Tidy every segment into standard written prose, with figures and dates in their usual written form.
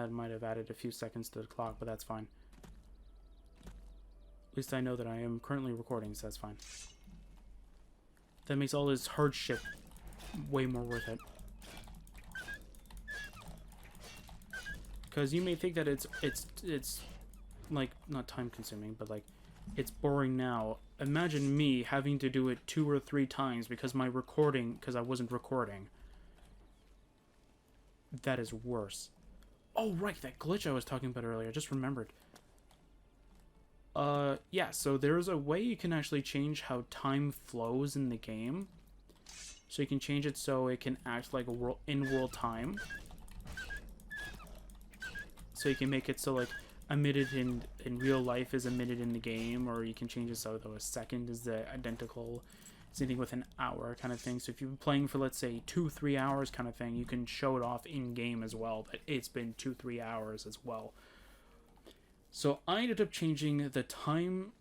that might have added a few seconds to the clock, but that's fine. At least I know that I am currently recording, so that's fine. That makes all this hardship way more worth it. Because you may think that it's like, not time consuming, but like, it's boring now. Imagine me having to do it 2 or 3 times because I wasn't recording. That is worse. Oh, right, that glitch I was talking about earlier. I just remembered. Yeah, so there's a way you can actually change how time flows in the game. So you can change it so it can act like a in-world time. So you can make it so, like, a minute in real life is a minute in the game, or you can change it so though a second is the identical, same thing with an hour kind of thing. So if you've been playing for, let's say, 2-3 hours kind of thing, you can show it off in game as well, that it's been 2-3 hours as well. So I ended up changing the time.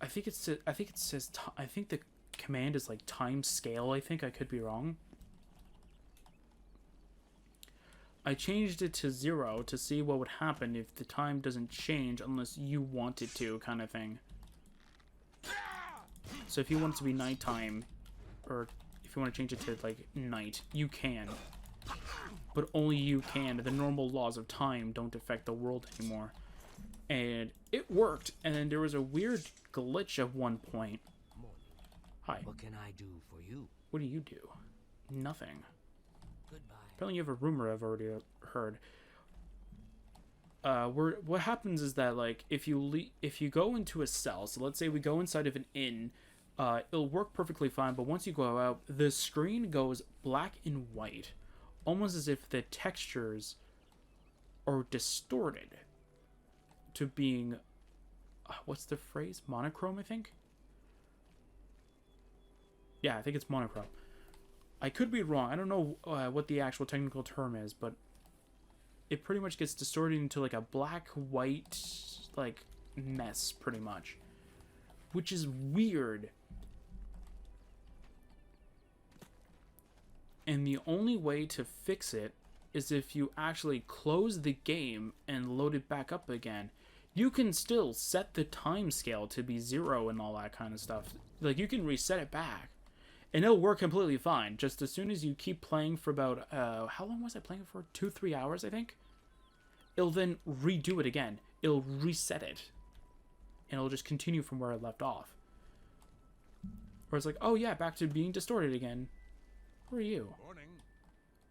I think the command is like time scale. I think I could be wrong. I changed it to 0 to see what would happen if the time doesn't change unless you want it to, kind of thing. So if you want it to be nighttime, or if you want to change it to, like, night, you can. But only you can. The normal laws of time don't affect the world anymore. And it worked, and then there was a weird glitch at one point. Hi. What can I do for you? What do you do? Nothing. Goodbye. Apparently you have a rumor I've already heard. What happens is that, like, if you go into a cell, so let's say we go inside of an inn, it'll work perfectly fine, but once you go out, the screen goes black and white, almost as if the textures are distorted to being, what's the phrase? Monochrome, I think? Yeah, I think it's monochrome. I could be wrong. I don't know what the actual technical term is, but it pretty much gets distorted into like a black-white like mess, pretty much, which is weird. And the only way to fix it is if you actually close the game and load it back up again. You can still set the time scale to be 0 and all that kind of stuff. Like, you can reset it back. And it'll work completely fine. Just as soon as you keep playing for about, how long was I playing for? 2-3 hours, I think? It'll then redo it again. It'll reset it. And it'll just continue from where it left off. Where it's like, oh yeah, back to being distorted again. Who are you? Morning.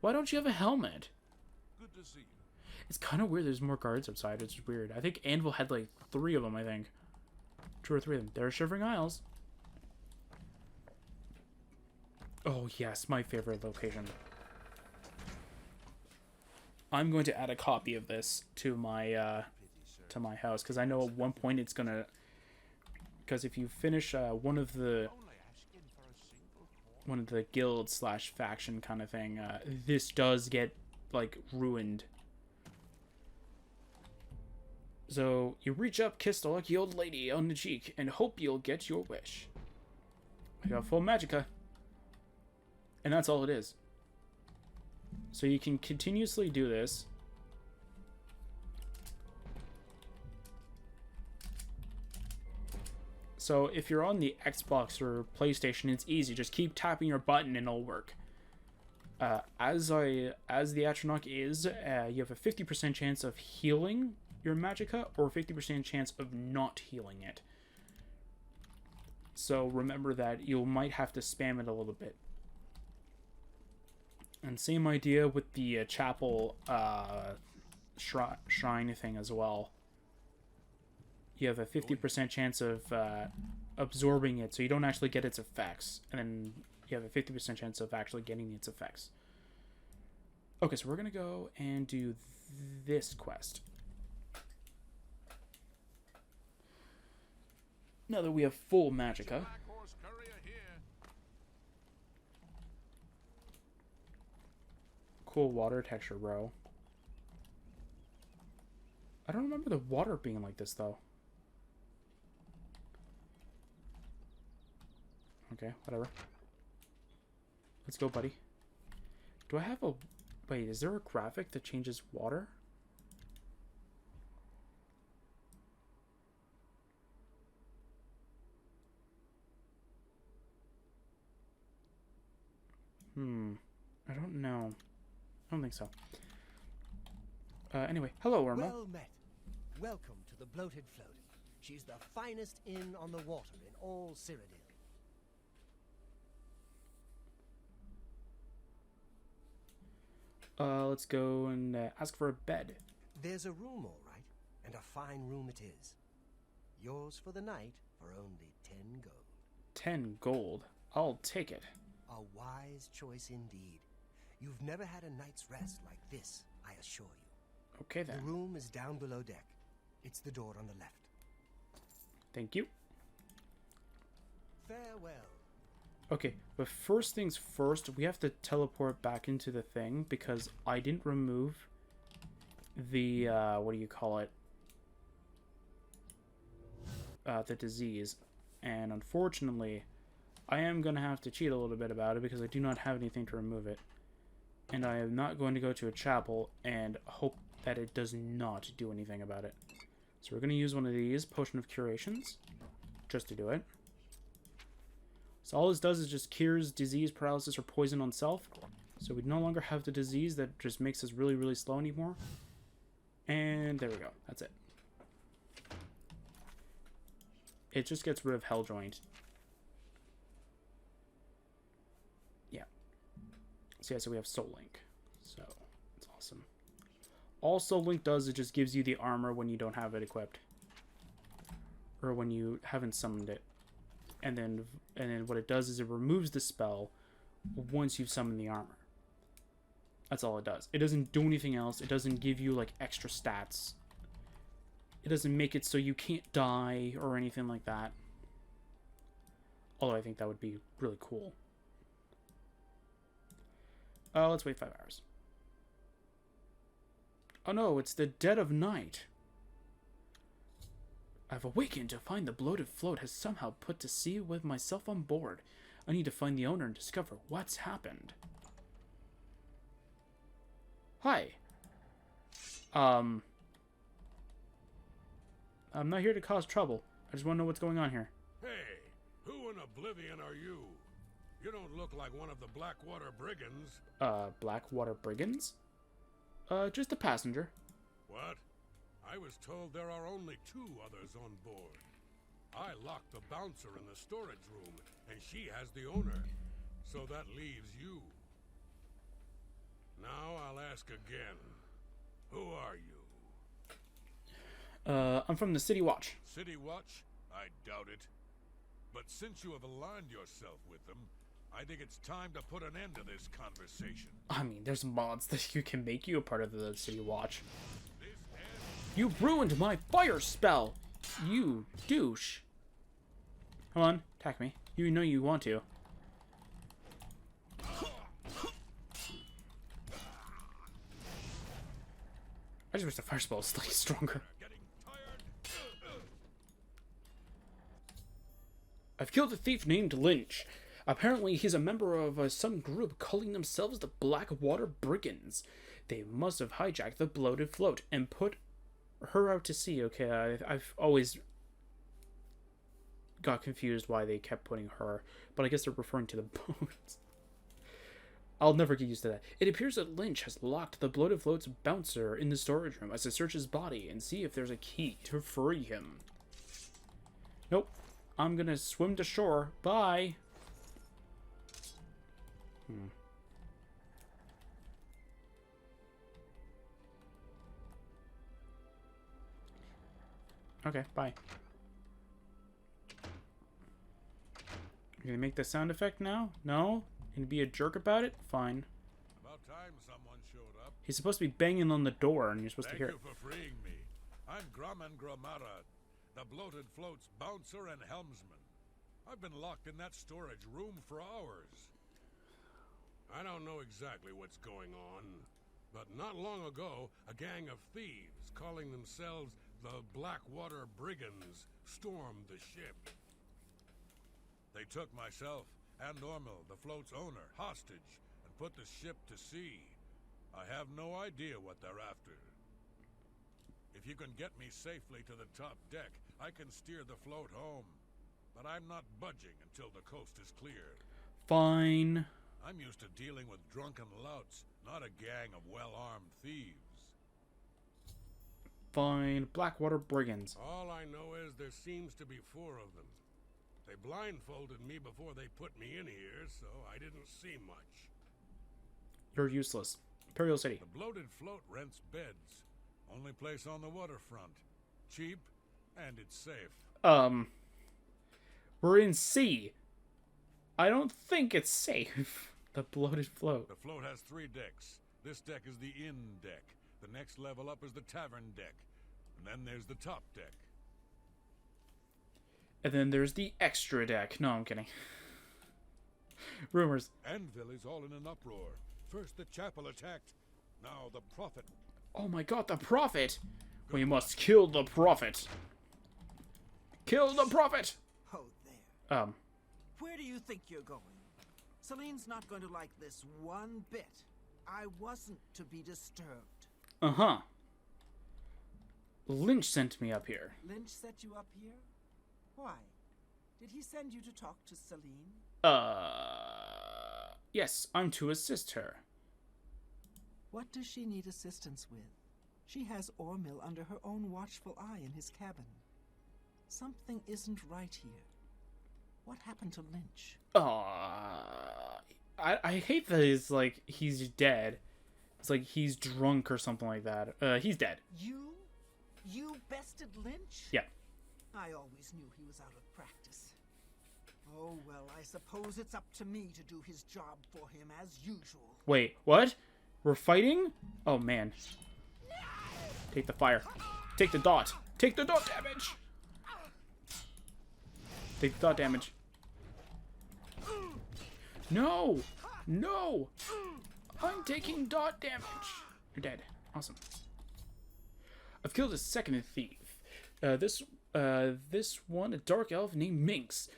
Why don't you have a helmet? Good to see you. It's kind of weird there's more guards outside. It's weird. I think Anvil had like 3 of them, I think. 2 or 3 of them. They're Shivering Isles. Oh, yes, my favorite location. I'm going to add a copy of this to my house, because I know at one point it's gonna. Because if you finish one of the guild / faction kind of thing, this does get like ruined. So you reach up, kiss the lucky old lady on the cheek, and hope you'll get your wish. I got full magicka. And that's all it is. So you can continuously do this. So if you're on the Xbox or PlayStation, it's easy. Just keep tapping your button and it'll work. As the Atronach is, you have a 50% chance of healing your magicka or 50% chance of not healing it. So remember that you might have to spam it a little bit. And same idea with the chapel shrine thing as well. You have a 50% chance of absorbing it, so you don't actually get its effects. And then you have a 50% chance of actually getting its effects. Okay, so we're going to go and do this quest. Now that we have full magicka. Cool water texture, bro. I don't remember the water being like this, though. Okay, whatever. Let's go, buddy. Do I have a... Wait, is there a graphic that changes water? I don't know. I don't think so. Anyway, hello, Irma. Well met. Welcome to the Bloated Float. She's the finest inn on the water in all Cyrodiil. Let's go and ask for a bed. There's a room, all right, and a fine room it is. Yours for the night for only 10 gold. 10 gold. I'll take it. A wise choice indeed. You've never had a night's rest like this, I assure you. Okay, The then. room is down below deck. It's the door on the left. Thank you. Farewell. Okay, but first things first, we have to teleport back into the thing because I didn't remove the, what do you call it? The disease. And unfortunately, I am going to have to cheat a little bit about it because I do not have anything to remove it. And I am not going to go to a chapel and hope that it does not do anything about it. So we're going to use one of these, Potion of Curations, just to do it. So all this does is just cures disease, paralysis, or poison on self. So we no longer have the disease that just makes us really, really slow anymore. And there we go. That's it. It just gets rid of Hell Joint. Yeah. So yeah, so we have Soul Link. So it's awesome. All Soul Link does is just gives you the armor when you don't have it equipped. Or when you haven't summoned it. And then what it does is it removes the spell once you've summoned the armor. That's all it does. It doesn't do anything else. It doesn't give you like extra stats. It doesn't make it so you can't die or anything like that. Although I think that would be really cool. Let's wait 5 hours. Oh no, it's the dead of night. I've awakened to find the bloated float has somehow put to sea with myself on board. I need to find the owner and discover what's happened. Hi. I'm not here to cause trouble. I just want to know what's going on here. Hey, who in Oblivion are you? You don't look like one of the Blackwater Brigands. Blackwater Brigands? Just a passenger. What? I was told there are only 2 others on board. I locked the bouncer in the storage room, and she has the owner. So that leaves you. Now I'll ask again. Who are you? I'm from the City Watch. City Watch? I doubt it. But since you have aligned yourself with them, I think it's time to put an end to this conversation. I mean, there's mods that you can make you a part of the City Watch. You ruined my fire spell! You douche. Come on, attack me. You know you want to. I just wish the fire spell was slightly stronger. I've killed a thief named Lynch. Apparently he's a member of some group calling themselves the Blackwater Brigands. They must have hijacked the bloated float and put her out to sea. Okay, I've always got confused why they kept putting her, but I guess they're referring to the boats. I'll never get used to that. It appears that Lynch has locked the bloated float's bouncer in the storage room as I search his body and see if there's a key to free him. Nope. I'm gonna swim to shore. Bye. Okay, bye. You're gonna make the sound effect now? No? And be a jerk about it? Fine. About time someone showed up. He's supposed to be banging on the door and you're supposed to hear it. Thank you for freeing me. I'm Grumman Gramara, the bloated float's bouncer and helmsman. I've been locked in that storage room for hours. I don't know exactly what's going on, but not long ago, a gang of thieves calling themselves the Blackwater Brigands stormed the ship. They took myself and Ormil, the float's owner, hostage and put the ship to sea. I have no idea what they're after. If you can get me safely to the top deck, I can steer the float home. But I'm not budging until the coast is cleared. Fine. I'm used to dealing with drunken louts, not a gang of well-armed thieves. Fine. Blackwater Brigands. All I know is there seems to be 4 of them. They blindfolded me before they put me in here, so I didn't see much. You're useless. Imperial City. The bloated float rents beds. Only place on the waterfront. Cheap, and it's safe. We're in C. I don't think it's safe. The bloated float. The float has 3 decks. This deck is the inn deck. The next level up is the tavern deck. And then there's the top deck. And then there's the extra deck. No, I'm kidding. Rumors. Anvil is all in an uproar. First the chapel attacked. Now the prophet. Oh my god, the prophet! We must kill the prophet. Kill the prophet! Oh, there. Where do you think you're going? Celine's not going to like this one bit. I wasn't to be disturbed. Uh-huh. Lynch sent me up here. Lynch set you up here? Why? Did he send you to talk to Celine? Yes, I'm to assist her. What does she need assistance with? She has Ormil under her own watchful eye in his cabin. Something isn't right here. What happened to Lynch? I hate that he's dead. It's like he's drunk or something like that. He's dead. You? You bested Lynch? Yeah. I always knew he was out of practice. Oh, well, I suppose it's up to me to do his job for him as usual. Wait, what? We're fighting? Oh, man. Take the fire. Take the dot. Take the dot damage. Take the dot damage. No! No! I'm taking dot damage. You're dead. Awesome. I've killed a second thief. This one, a dark elf named Minx.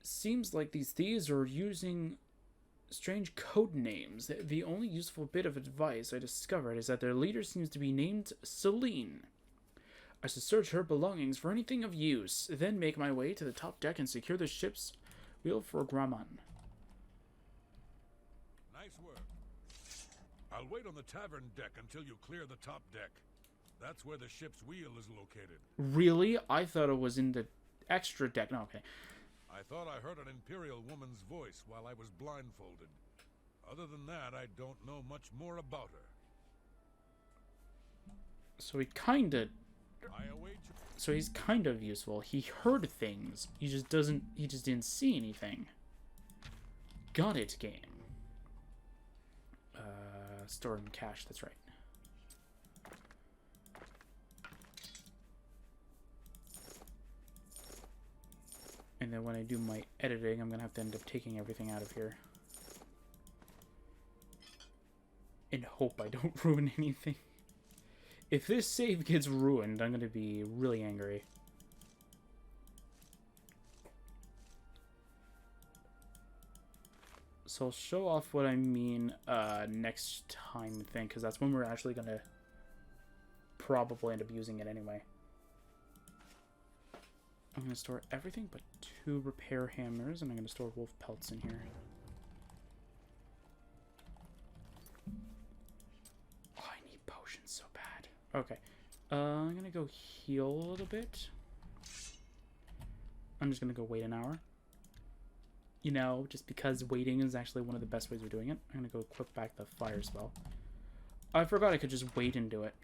Seems like these thieves are using strange code names. The only useful bit of advice I discovered is that their leader seems to be named Celine. I should search her belongings for anything of use, then make my way to the top deck and secure the ship's wheel for Graman. Nice work. I'll wait on the tavern deck until you clear the top deck. That's where the ship's wheel is located. Really? I thought it was in the extra deck. No, okay. I thought I heard an Imperial woman's voice while I was blindfolded. Other than that, I don't know much more about her. So he kinda... I await you. So he's kind of useful. He heard things. He just didn't see anything. Got it, game. Store in cache, that's right. And then when I do my editing, I'm gonna have to end up taking everything out of here. And hope I don't ruin anything. If this save gets ruined, I'm gonna be really angry. So I'll show off what I mean next time, I think, because that's when we're actually gonna probably end up using it anyway. I'm gonna store everything but 2 repair hammers, and I'm gonna store wolf pelts in here. Oh, I need potions so bad. Okay, I'm gonna go heal a little bit. I'm just gonna go wait an hour. You know, just because waiting is actually one of the best ways of doing it. I'm gonna go equip back the fire spell. I forgot I could just wait and do it.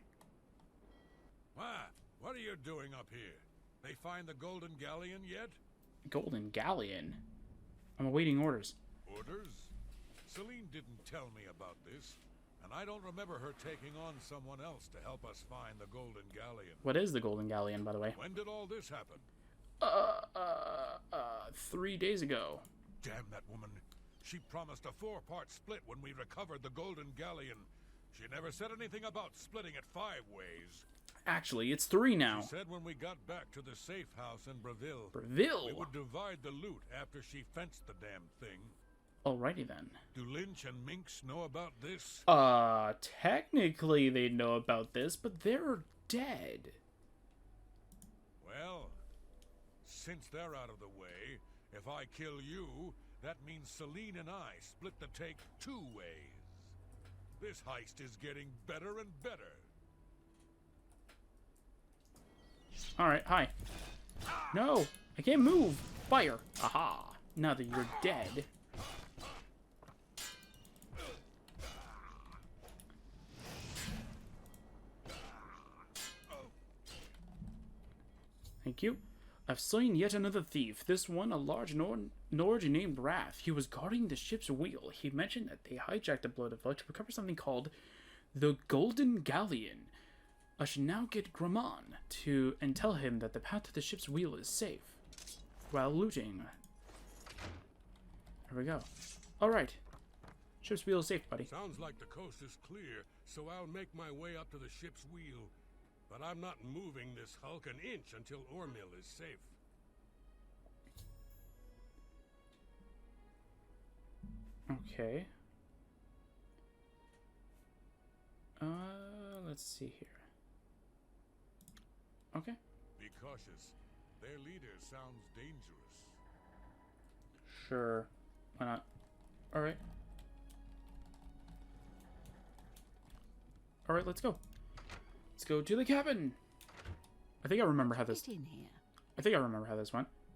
What are you doing up here? They find the Golden Galleon yet? Golden Galleon? I'm awaiting orders. Orders? Celine didn't tell me about this, and I don't remember her taking on someone else to help us find the Golden Galleon. What is the Golden Galleon, by the way? When did all this happen? 3 days ago. Damn that woman. She promised a 4-part split when we recovered the Golden Galleon. She never said anything about splitting it 5 ways. Actually, it's 3 now. She said when we got back to the safe house in Breville, Breville? we would divide the loot after she fenced the damn thing. Alrighty then. Do Lynch and Minx know about this? Technically they know about this, but they're dead. Well, since they're out of the way, if I kill you, That means Celine and I split the take 2 ways. This heist is getting better and better. Alright, hi. No! I can't move! Fire! Aha! Now that you're dead. Thank you. I've slain yet another thief. This one, a large Nord named Wrath. He was guarding the ship's wheel. He mentioned that they hijacked a bloated float to recover something called the Golden Galleon. I should now get Graman and tell him that the path to the ship's wheel is safe. While looting. There we go. Alright. Ship's wheel is safe, buddy. Sounds like the coast is clear, so I'll make my way up to the ship's wheel. But I'm not moving this hulk an inch until Ormil is safe. Okay. Let's see here. Okay. Be cautious. Their leader sounds dangerous. Sure. Why not? Alright. Alright, let's go. Let's go to the cabin. I think I remember how this... Get in here. I think I remember how this went.